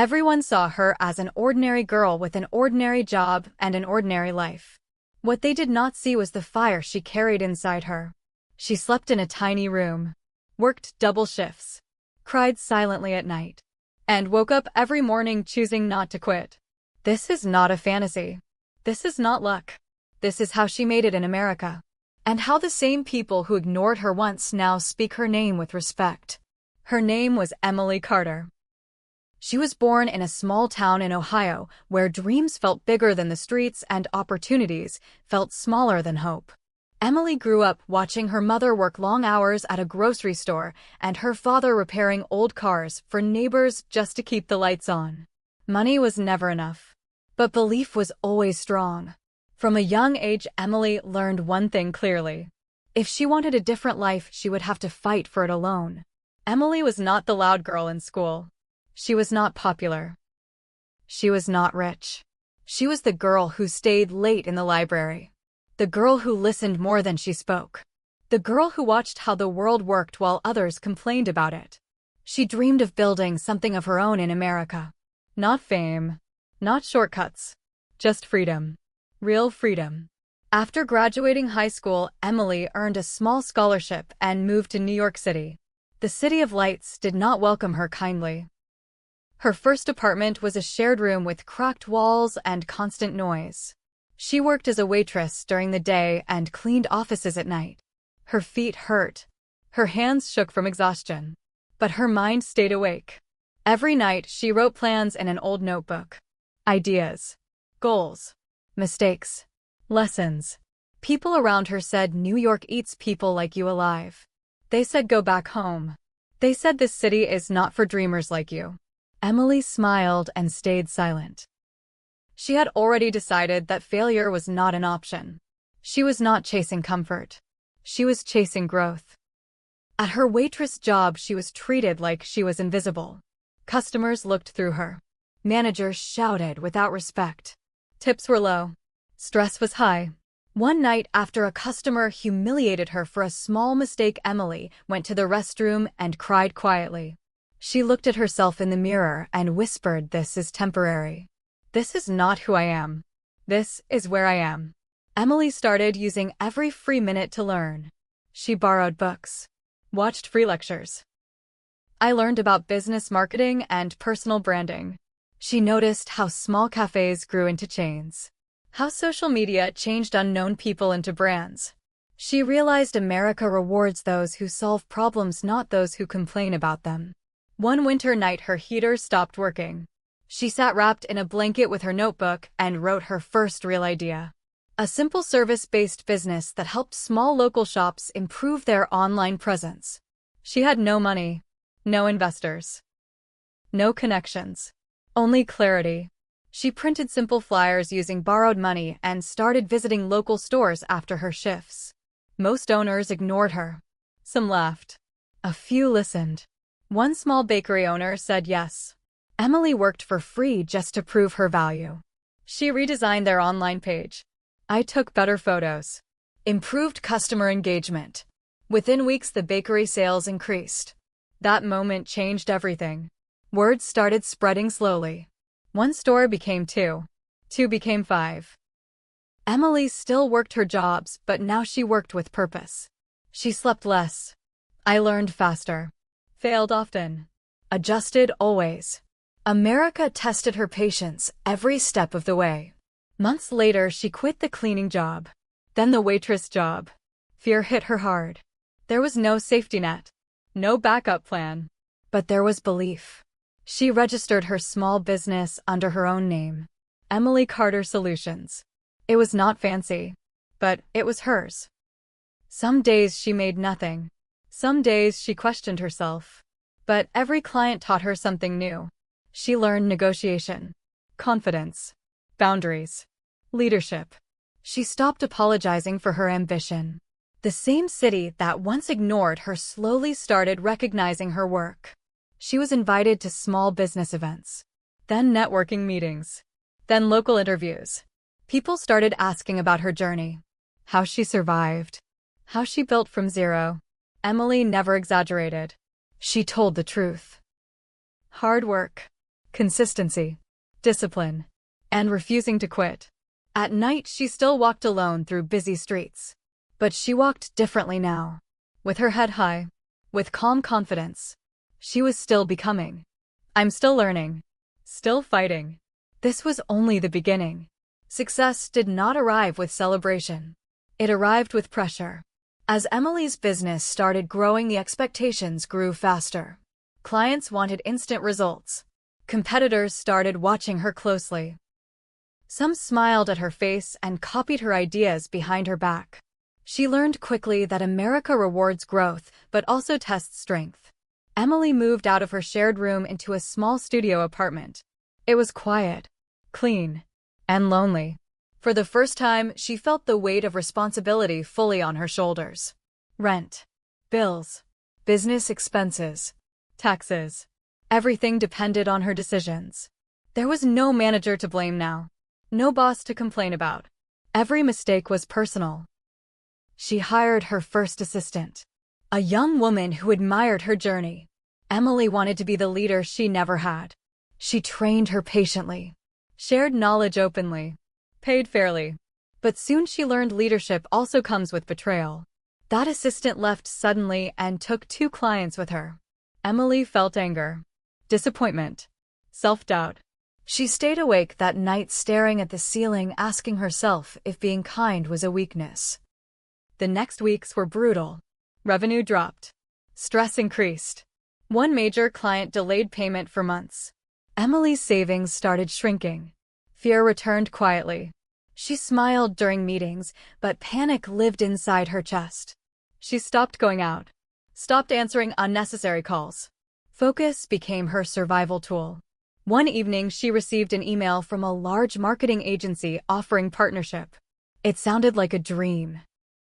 Everyone saw her as an ordinary girl with an ordinary job and an ordinary life. What they did not see was the fire she carried inside her. She slept in a tiny room, worked double shifts, cried silently at night, and woke up every morning choosing not to quit. This is not a fantasy. This is not luck. This is how she made it in America. And how the same people who ignored her once now speak her name with respect. Her name was Emily Carter. She was born in a small town in Ohio where dreams felt bigger than the streets and opportunities felt smaller than hope. Emily grew up watching her mother work long hours at a grocery store and her father repairing old cars for neighbors just to keep the lights on. Money was never enough, but belief was always strong. From a young age, Emily learned one thing clearly. If she wanted a different life, she would have to fight for it alone. Emily was not the loud girl in school. She was not popular. She was not rich. She was the girl who stayed late in the library. The girl who listened more than she spoke. The girl who watched how the world worked while others complained about it. She dreamed of building something of her own in America. Not fame, not shortcuts, just freedom. Real freedom. After graduating high school, Emily earned a small scholarship and moved to New York City. The City of Lights did not welcome her kindly. Her first apartment was a shared room with cracked walls and constant noise. She worked as a waitress during the day and cleaned offices at night. Her feet hurt. Her hands shook from exhaustion. But her mind stayed awake. Every night, she wrote plans in an old notebook. Ideas. Goals. Mistakes. Lessons. People around her said New York eats people like you alive. They said go back home. They said this city is not for dreamers like you. Emily smiled and stayed silent. She had already decided that failure was not an option. She was not chasing comfort. She was chasing growth. At her waitress job, she was treated like she was invisible. Customers looked through her. Managers shouted without respect. Tips were low. Stress was high. One night, after a customer humiliated her for a small mistake, Emily went to the restroom and cried quietly. She looked at herself in the mirror and whispered, "This is temporary. This is not who I am. This is where I am." Emily started using every free minute to learn. She borrowed books, watched free lectures. I learned about business marketing and personal branding. She noticed how small cafes grew into chains, how social media changed unknown people into brands. She realized America rewards those who solve problems, not those who complain about them. One winter night, her heater stopped working. She sat wrapped in a blanket with her notebook and wrote her first real idea. A simple service-based business that helped small local shops improve their online presence. She had no money, no investors, no connections, only clarity. She printed simple flyers using borrowed money and started visiting local stores after her shifts. Most owners ignored her. Some laughed. A few listened. One small bakery owner said yes. Emily worked for free just to prove her value. She redesigned their online page. I took better photos. Improved customer engagement. Within weeks, the bakery sales increased. That moment changed everything. Word started spreading slowly. One store became 2. 2 became 5. Emily still worked her jobs, but now she worked with purpose. She slept less. I learned faster. Failed often. Adjusted always. America tested her patience every step of the way. Months later, she quit the cleaning job. Then the waitress job. Fear hit her hard. There was no safety net. No backup plan. But there was belief. She registered her small business under her own name. Emily Carter Solutions. It was not fancy, but it was hers. Some days she made nothing. Some days she questioned herself. But every client taught her something new. She learned negotiation, confidence, boundaries, leadership. She stopped apologizing for her ambition. The same city that once ignored her slowly started recognizing her work. She was invited to small business events, then networking meetings, then local interviews. People started asking about her journey, how she survived, how she built from zero. Emily never exaggerated. She told the truth. Hard work, consistency, discipline, and refusing to quit. At night, she still walked alone through busy streets. But she walked differently now. With her head high, with calm confidence. She was still becoming. I'm still learning. Still fighting. This was only the beginning. Success did not arrive with celebration. It arrived with pressure. As Emily's business started growing, the expectations grew faster. Clients wanted instant results. Competitors started watching her closely. Some smiled at her face and copied her ideas behind her back. She learned quickly that America rewards growth, but also tests strength. Emily moved out of her shared room into a small studio apartment. It was quiet, clean, and lonely. For the first time, she felt the weight of responsibility fully on her shoulders. Rent, bills, business expenses, taxes. Everything depended on her decisions. There was no manager to blame now. No boss to complain about. Every mistake was personal. She hired her first assistant, a young woman who admired her journey. Emily wanted to be the leader she never had. She trained her patiently, shared knowledge openly, paid fairly. But soon she learned leadership also comes with betrayal. That assistant left suddenly and took 2 clients with her. Emily felt anger, disappointment, self-doubt. She stayed awake that night staring at the ceiling, asking herself if being kind was a weakness. The next weeks were brutal. Revenue dropped. Stress increased. One major client delayed payment for months. Emily's savings started shrinking. Fear returned quietly. She smiled during meetings, but panic lived inside her chest. She stopped going out. Stopped answering unnecessary calls. Focus became her survival tool. One evening, she received an email from a large marketing agency offering partnership. It sounded like a dream.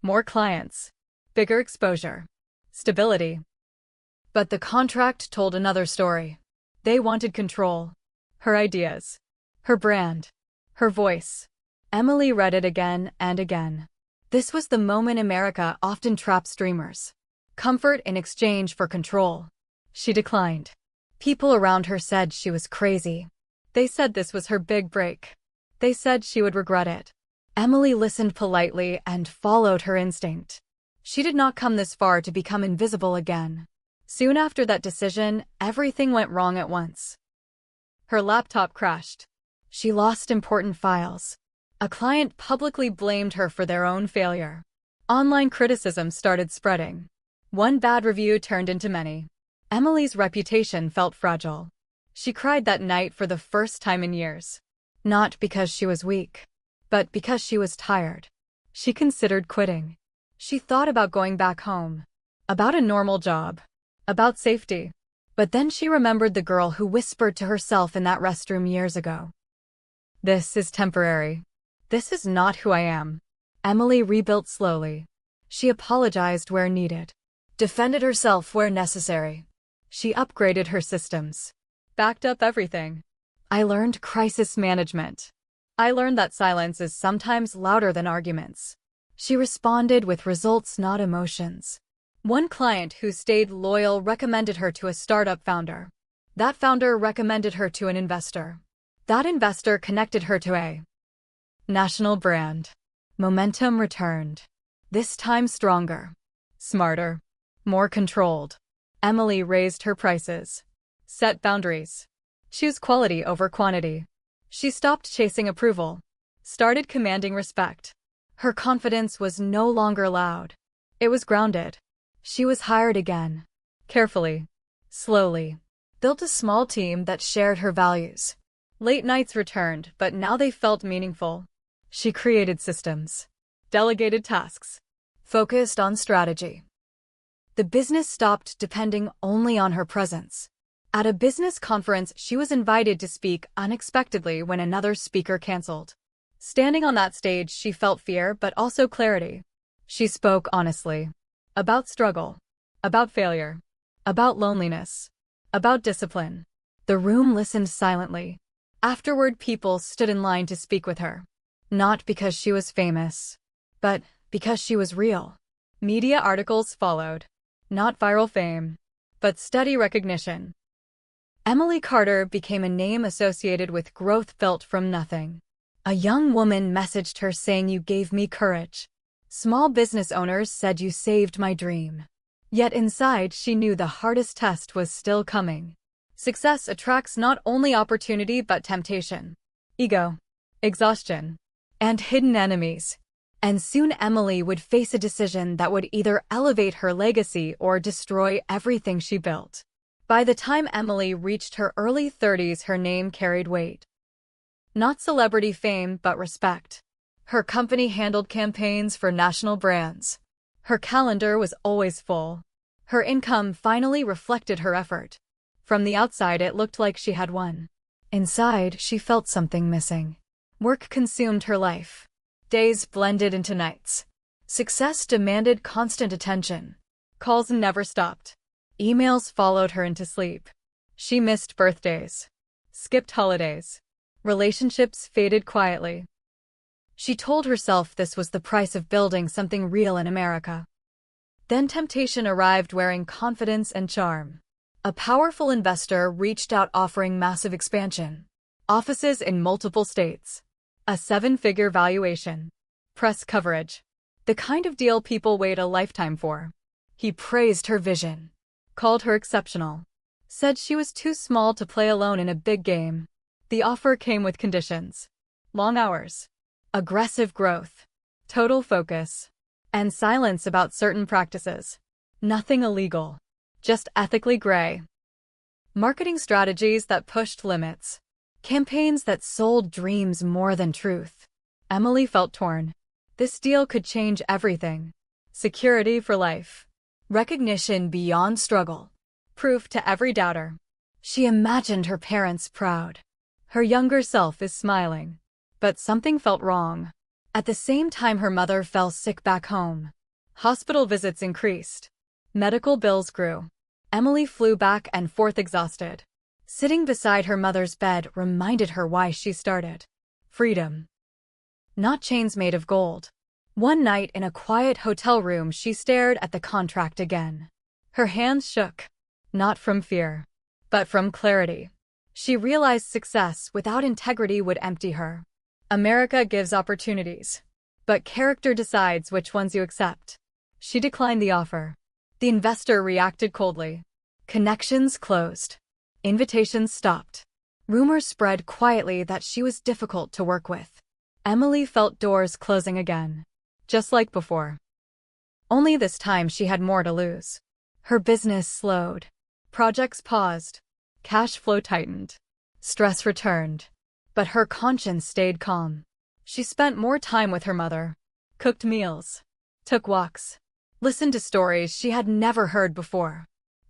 More clients, bigger exposure, stability. But the contract told another story. They wanted control. Her ideas, her brand, her voice. Emily read it again and again. This was the moment America often traps dreamers. Comfort in exchange for control. She declined. People around her said she was crazy. They said this was her big break. They said she would regret it. Emily listened politely and followed her instinct. She did not come this far to become invisible again. Soon after that decision, everything went wrong at once. Her laptop crashed. She lost important files. A client publicly blamed her for their own failure. Online criticism started spreading. One bad review turned into many. Emily's reputation felt fragile. She cried that night for the first time in years. Not because she was weak, but because she was tired. She considered quitting. She thought about going back home, about a normal job, about safety. But then she remembered the girl who whispered to herself in that restroom years ago. This is temporary. This is not who I am. Emily rebuilt slowly. She apologized where needed, defended herself where necessary. She upgraded her systems, backed up everything. I learned crisis management. I learned that silence is sometimes louder than arguments. She responded with results, not emotions. One client who stayed loyal recommended her to a startup founder. That founder recommended her to an investor. That investor connected her to a national brand. Momentum returned. This time stronger, smarter, more controlled. Emily raised her prices, set boundaries, choose quality over quantity. She stopped chasing approval, started commanding respect. Her confidence was no longer loud. It was grounded. She was hired again, carefully, slowly, built a small team that shared her values. Late nights returned, but now they felt meaningful. She created systems, delegated tasks, focused on strategy. The business stopped depending only on her presence. At a business conference, she was invited to speak unexpectedly when another speaker canceled. Standing on that stage, she felt fear but also clarity. She spoke honestly. About struggle. About failure. About loneliness. About discipline. The room listened silently. Afterward, people stood in line to speak with her. Not because she was famous, but because she was real. Media articles followed. Not viral fame, but steady recognition. Emily Carter became a name associated with growth built from nothing. A young woman messaged her saying, "You gave me courage." Small business owners said, "You saved my dream." Yet inside, she knew the hardest test was still coming. Success attracts not only opportunity but temptation, ego, exhaustion, and hidden enemies. And soon Emily would face a decision that would either elevate her legacy or destroy everything she built. By the time Emily reached her early 30s, her name carried weight. Not celebrity fame, but respect. Her company handled campaigns for national brands. Her calendar was always full. Her income finally reflected her effort. From the outside, it looked like she had won. Inside, she felt something missing. Work consumed her life. Days blended into nights. Success demanded constant attention. Calls never stopped. Emails followed her into sleep. She missed birthdays, skipped holidays. Relationships faded quietly. She told herself this was the price of building something real in America. Then temptation arrived, wearing confidence and charm. A powerful investor reached out, offering massive expansion. Offices in multiple states. A 7-figure valuation. Press coverage. The kind of deal people wait a lifetime for. He praised her vision. Called her exceptional. Said she was too small to play alone in a big game. The offer came with conditions. Long hours. Aggressive growth. Total focus. And silence about certain practices. Nothing illegal. Just ethically gray. Marketing strategies that pushed limits. Campaigns that sold dreams more than truth. Emily felt torn. This deal could change everything. Security for life. Recognition beyond struggle. Proof to every doubter. She imagined her parents proud. Her younger self is smiling. But something felt wrong. At the same time, her mother fell sick back home. Hospital visits increased. Medical bills grew. Emily flew back and forth exhausted. Sitting beside her mother's bed reminded her why she started. Freedom. Not chains made of gold. One night in a quiet hotel room, she stared at the contract again. Her hands shook. Not from fear, but from clarity. She realized success without integrity would empty her. America gives opportunities, but character decides which ones you accept. She declined the offer. The investor reacted coldly. Connections closed. Invitations stopped. Rumors spread quietly that she was difficult to work with. Emily felt doors closing again. Just like before. Only this time she had more to lose. Her business slowed. Projects paused. Cash flow tightened. Stress returned. But her conscience stayed calm. She spent more time with her mother. Cooked meals. Took walks. Listened to stories she had never heard before.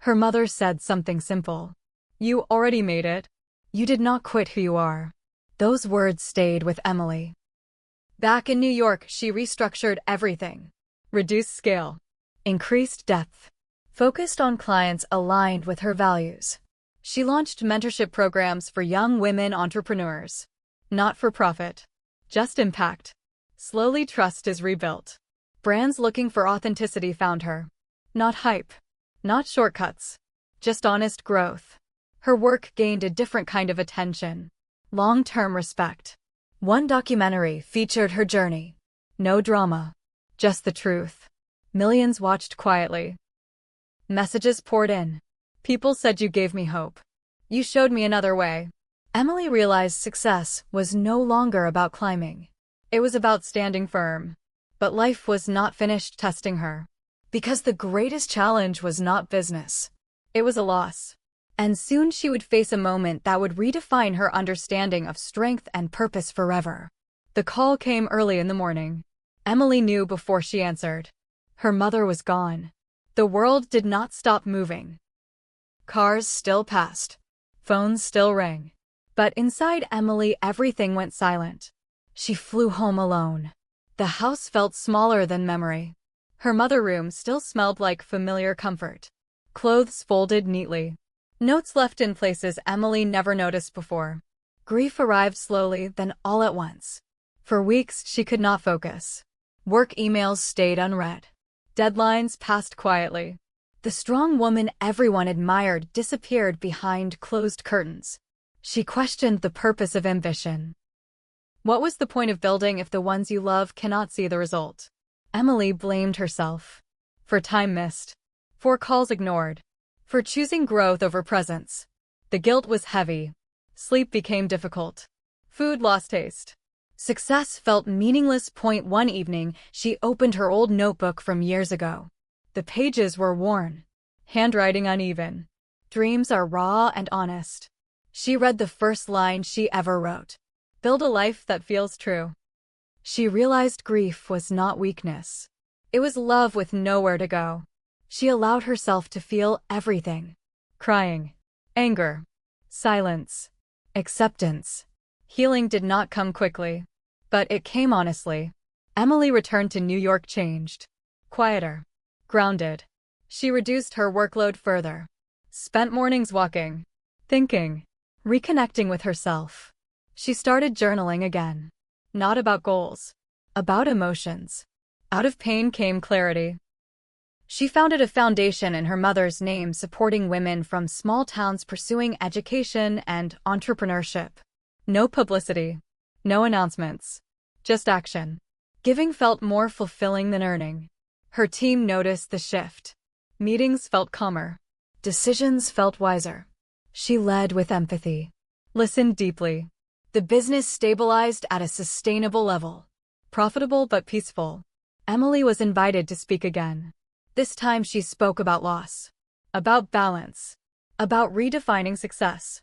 Her mother said something simple. "You already made it. You did not quit who you are." Those words stayed with Emily. Back in New York, she restructured everything. Reduced scale. Increased depth. Focused on clients aligned with her values. She launched mentorship programs for young women entrepreneurs. Not for profit. Just impact. Slowly, trust is rebuilt. Brands looking for authenticity found her. Not hype. Not shortcuts. Just honest growth. Her work gained a different kind of attention. Long-term respect. One documentary featured her journey. No drama. Just the truth. Millions watched quietly. Messages poured in. People said, "You gave me hope. You showed me another way." Emily realized success was no longer about climbing. It was about standing firm. But life was not finished testing her. Because the greatest challenge was not business. It was a loss. And soon she would face a moment that would redefine her understanding of strength and purpose forever. The call came early in the morning. Emily knew before she answered. Her mother was gone. The world did not stop moving. Cars still passed. Phones still rang. But inside Emily, everything went silent. She flew home alone. The house felt smaller than memory. Her mother's room still smelled like familiar comfort. Clothes folded neatly. Notes left in places Emily never noticed before. Grief arrived slowly, then all at once. For weeks, she could not focus. Work emails stayed unread. Deadlines passed quietly. The strong woman everyone admired disappeared behind closed curtains. She questioned the purpose of ambition. What was the point of building if the ones you love cannot see the result? Emily blamed herself. For time missed. For calls ignored. For choosing growth over presence. The guilt was heavy. Sleep became difficult. Food lost taste. Success felt meaningless. One evening, she opened her old notebook from years ago. The pages were worn. Handwriting uneven. Dreams are raw and honest. She read the first line she ever wrote. Build a life that feels true. She realized grief was not weakness. It was love with nowhere to go. She allowed herself to feel everything. Crying. Anger. Silence. Acceptance. Healing did not come quickly. But it came honestly. Emily returned to New York changed. Quieter. Grounded. She reduced her workload further. Spent mornings walking. Thinking. Reconnecting with herself. She started journaling again. Not about goals. About emotions. Out of pain came clarity. She founded a foundation in her mother's name supporting women from small towns pursuing education and entrepreneurship. No publicity. No announcements. Just action. Giving felt more fulfilling than earning. Her team noticed the shift. Meetings felt calmer. Decisions felt wiser. She led with empathy. Listened deeply. The business stabilized at a sustainable level. Profitable but peaceful. Emily was invited to speak again. This time she spoke about loss. About balance. About redefining success.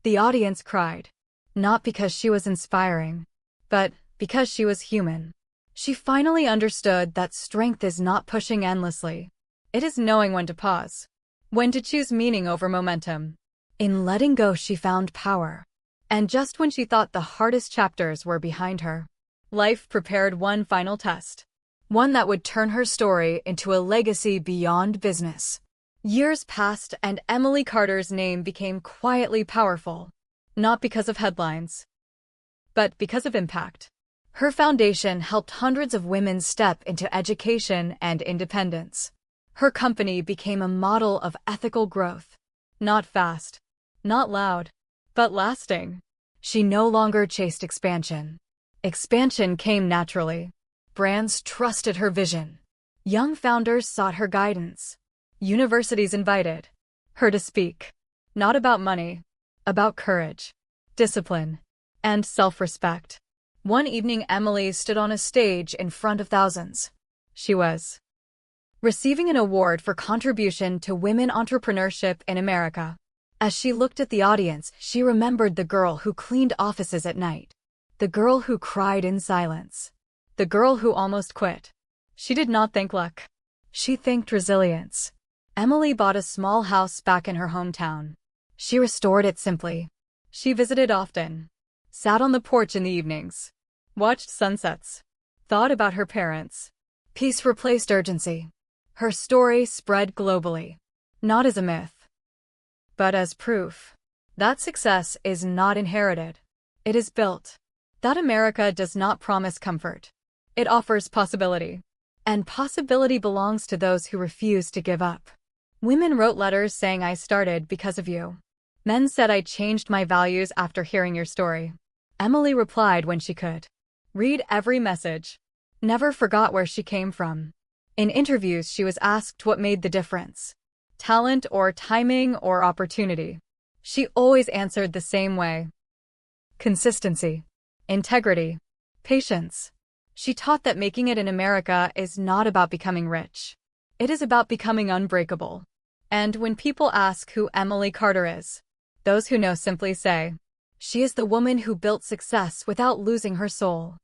The audience cried. Not because she was inspiring, but because she was human. She finally understood that strength is not pushing endlessly. It is knowing when to pause. When to choose meaning over momentum. In letting go she found power. And just when she thought the hardest chapters were behind her, life prepared one final test. One that would turn her story into a legacy beyond business. Years passed and Emily Carter's name became quietly powerful. Not because of headlines, but because of impact. Her foundation helped hundreds of women step into education and independence. Her company became a model of ethical growth. Not fast, not loud, but lasting. She no longer chased expansion. Expansion came naturally. Brands trusted her vision. Young founders sought her guidance. Universities invited her to speak. Not about money, about courage, discipline, and self-respect. One evening Emily stood on a stage in front of thousands. She was receiving an award for contribution to women entrepreneurship in America. As she looked at the audience, she remembered the girl who cleaned offices at night. The girl who cried in silence. The girl who almost quit. She did not thank luck. She thanked resilience. Emily bought a small house back in her hometown. She restored it simply. She visited often. Sat on the porch in the evenings. Watched sunsets. Thought about her parents. Peace replaced urgency. Her story spread globally. Not as a myth, but as proof that success is not inherited. It is built. That America does not promise comfort. It offers possibility. And possibility belongs to those who refuse to give up. Women wrote letters saying I started because of you. Men said I changed my values after hearing your story. Emily replied when she could. Read every message. Never forgot where she came from. In interviews she was asked what made the difference. Talent or timing or opportunity. She always answered the same way. Consistency. Integrity. Patience. She taught that making it in America is not about becoming rich. It is about becoming unbreakable. And when people ask who Emily Carter is, those who know simply say, she is the woman who built success without losing her soul.